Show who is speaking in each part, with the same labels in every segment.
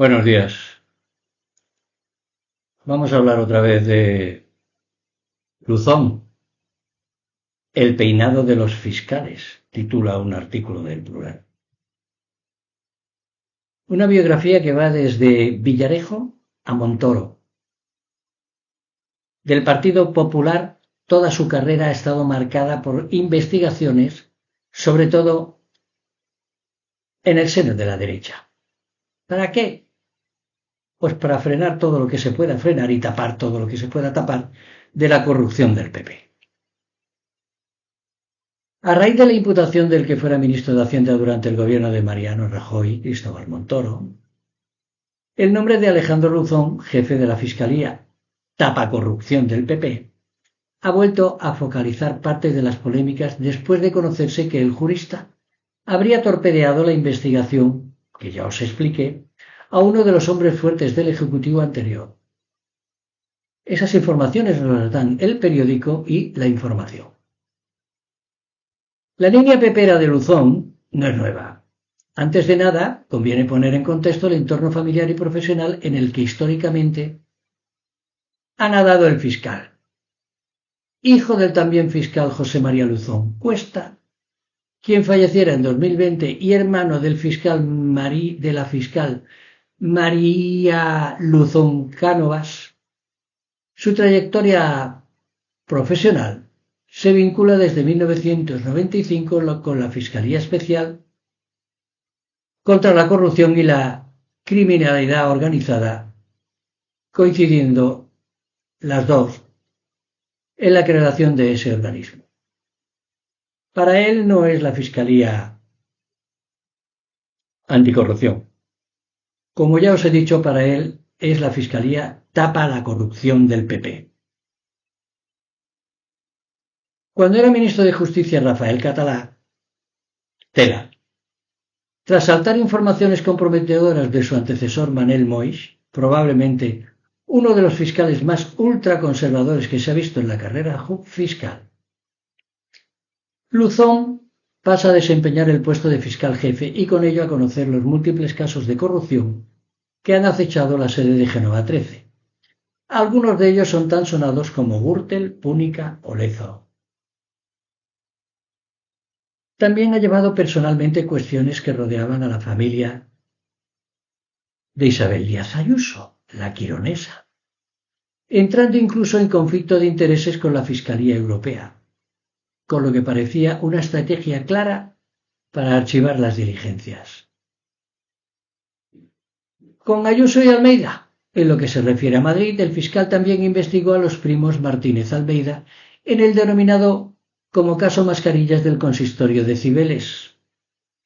Speaker 1: Buenos días. Vamos a hablar otra vez de Luzón. El peinado de los fiscales, titula un artículo del Plural. Una biografía que va desde Villarejo a Montoro. Del Partido Popular, toda su carrera ha estado marcada por investigaciones, sobre todo en el seno de la derecha. ¿Para qué? Pues para frenar todo lo que se pueda frenar y tapar todo lo que se pueda tapar de la corrupción del PP. A raíz de la imputación del que fuera ministro de Hacienda durante el gobierno de Mariano Rajoy, Cristóbal Montoro, el nombre de Alejandro Luzón, jefe de la Fiscalía tapacorrupción del PP, ha vuelto a focalizar parte de las polémicas después de conocerse que el jurista habría torpedeado la investigación, que ya os expliqué, a uno de los hombres fuertes del Ejecutivo anterior. Esas informaciones nos las dan el periódico y La Información. La línea pepera de Luzón no es nueva. Antes de nada, conviene poner en contexto el entorno familiar y profesional en el que históricamente ha nadado el fiscal. Hijo del también fiscal José María Luzón Cuesta, quien falleciera en 2020 y hermano del de la fiscal María Luzón Cánovas, su trayectoria profesional se vincula desde 1995 con la Fiscalía Especial contra la Corrupción y la Criminalidad Organizada, coincidiendo las dos en la creación de ese organismo. Para él no es la Fiscalía Anticorrupción. Como ya os he dicho, para él es la Fiscalía Tapa la Corrupción del PP. Cuando era ministro de Justicia Rafael Catalá, tela. Tras saltar informaciones comprometedoras de su antecesor Manel Moix, probablemente uno de los fiscales más ultraconservadores que se ha visto en la carrera fiscal, Luzón pasa a desempeñar el puesto de fiscal jefe y con ello a conocer los múltiples casos de corrupción que han acechado la sede de Génova 13. Algunos de ellos son tan sonados como Gürtel, Púnica o Lezo. También ha llevado personalmente cuestiones que rodeaban a la familia de Isabel Díaz Ayuso, la quironesa, entrando incluso en conflicto de intereses con la Fiscalía Europea, con lo que parecía una estrategia clara para archivar las diligencias. Con Ayuso y Almeida, en lo que se refiere a Madrid, el fiscal también investigó a los primos Martínez Almeida en el denominado como caso Mascarillas del consistorio de Cibeles,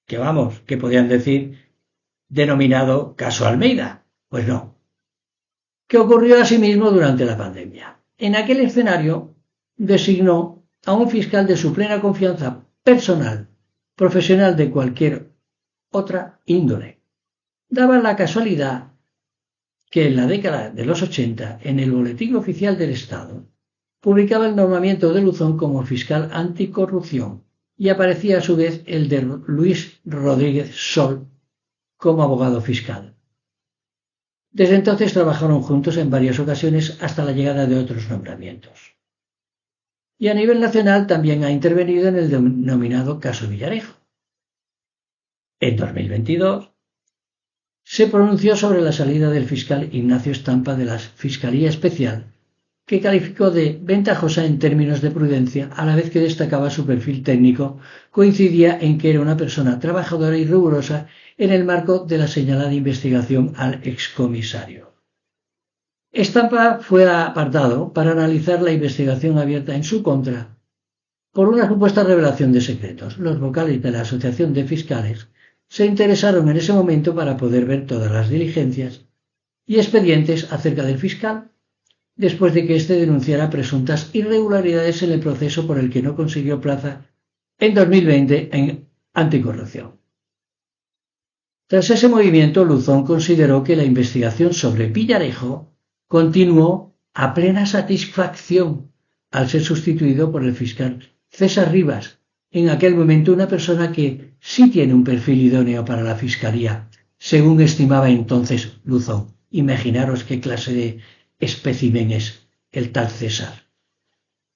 Speaker 1: que podían decir denominado caso Almeida, pues no, que ocurrió asimismo durante la pandemia. En aquel escenario designó a un fiscal de su plena confianza personal, profesional de cualquier otra índole. Daba la casualidad que en la década de los 80, en el Boletín Oficial del Estado, publicaba el nombramiento de Luzón como fiscal anticorrupción y aparecía a su vez el de Luis Rodríguez Sol como abogado fiscal. Desde entonces trabajaron juntos en varias ocasiones hasta la llegada de otros nombramientos. Y a nivel nacional también ha intervenido en el denominado caso Villarejo. En 2022 se pronunció sobre la salida del fiscal Ignacio Estampa de la Fiscalía Especial, que calificó de ventajosa en términos de prudencia, a la vez que destacaba su perfil técnico, coincidía en que era una persona trabajadora y rigurosa en el marco de la señalada investigación al excomisario. Estampa fue apartado para analizar la investigación abierta en su contra por una supuesta revelación de secretos. Los vocales de la Asociación de Fiscales se interesaron en ese momento para poder ver todas las diligencias y expedientes acerca del fiscal, después de que éste denunciara presuntas irregularidades en el proceso por el que no consiguió plaza en 2020 en anticorrupción. Tras ese movimiento, Luzón consideró que la investigación sobre Villarejo continuó a plena satisfacción al ser sustituido por el fiscal César Rivas, en aquel momento una persona que sí tiene un perfil idóneo para la Fiscalía según estimaba entonces Luzón. Imaginaros qué clase de espécimen es el tal César.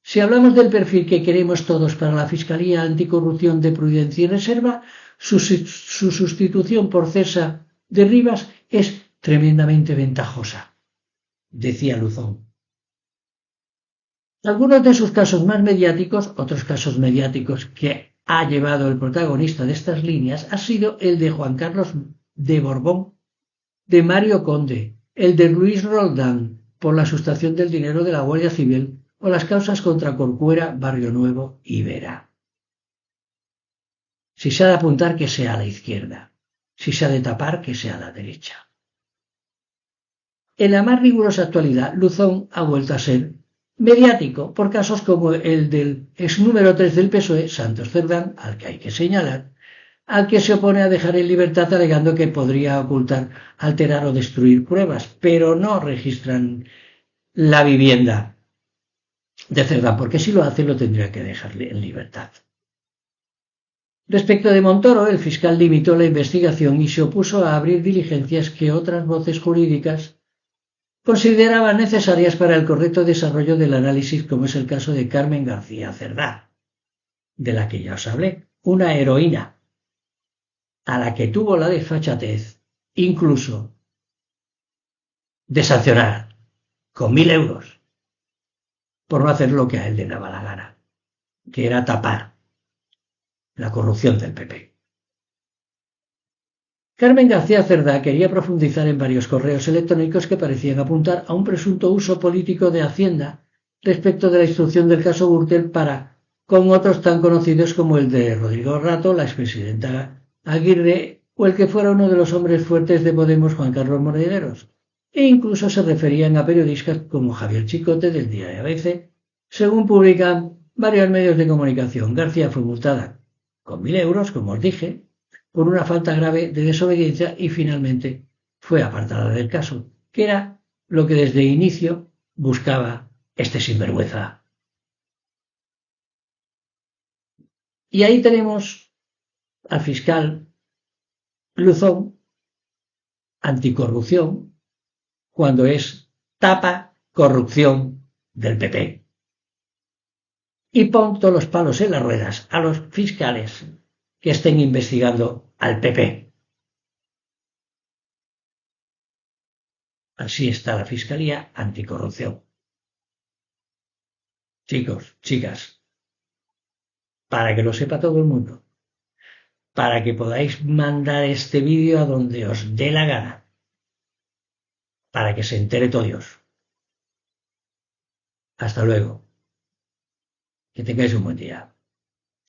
Speaker 1: Si hablamos del perfil que queremos todos para la Fiscalía Anticorrupción de Prudencia y Reserva, su sustitución por César de Rivas es tremendamente ventajosa, decía Luzón. Algunos de sus casos más mediáticos, otros casos mediáticos que ha llevado el protagonista de estas líneas, ha sido el de Juan Carlos de Borbón, de Mario Conde, el de Luis Roldán por la sustracción del dinero de la Guardia Civil o las causas contra Corcuera, Barrio Nuevo y Vera. Si se ha de apuntar, que sea a la izquierda. Si se ha de tapar, que sea a la derecha. En la más rigurosa actualidad, Luzón ha vuelto a ser mediático por casos como el del ex número 3 del PSOE, Santos Cerdán, al que hay que señalar, al que se opone a dejar en libertad alegando que podría ocultar, alterar o destruir pruebas, pero no registran la vivienda de Cerdán, porque si lo hace lo tendría que dejar en libertad. Respecto de Montoro, el fiscal limitó la investigación y se opuso a abrir diligencias que otras voces jurídicas consideraban necesarias para el correcto desarrollo del análisis, como es el caso de Carmen García Cerdá, de la que ya os hablé, una heroína a la que tuvo la desfachatez incluso de sancionar con 1.000 euros por no hacer lo que a él le daba la gana, que era tapar la corrupción del PP. Carmen García Cerdá quería profundizar en varios correos electrónicos que parecían apuntar a un presunto uso político de Hacienda respecto de la instrucción del caso Gürtel para, con otros tan conocidos como el de Rodrigo Rato, la expresidenta Aguirre, o el que fuera uno de los hombres fuertes de Podemos, Juan Carlos Monederos, e incluso se referían a periodistas como Javier Chicote del diario ABC. Según publican varios medios de comunicación, García fue multada con 1.000 euros, como os dije, por una falta grave de desobediencia y finalmente fue apartada del caso, que era lo que desde inicio buscaba este sinvergüenza. Y ahí tenemos al fiscal Luzón, anticorrupción, cuando es tapa corrupción del PP. Y pon todos los palos en las ruedas a los fiscales que estén investigando al PP. Así está la Fiscalía Anticorrupción. Chicos, chicas, para que lo sepa todo el mundo, para que podáis mandar este vídeo a donde os dé la gana, para que se entere todo Dios. Hasta luego. Que tengáis un buen día.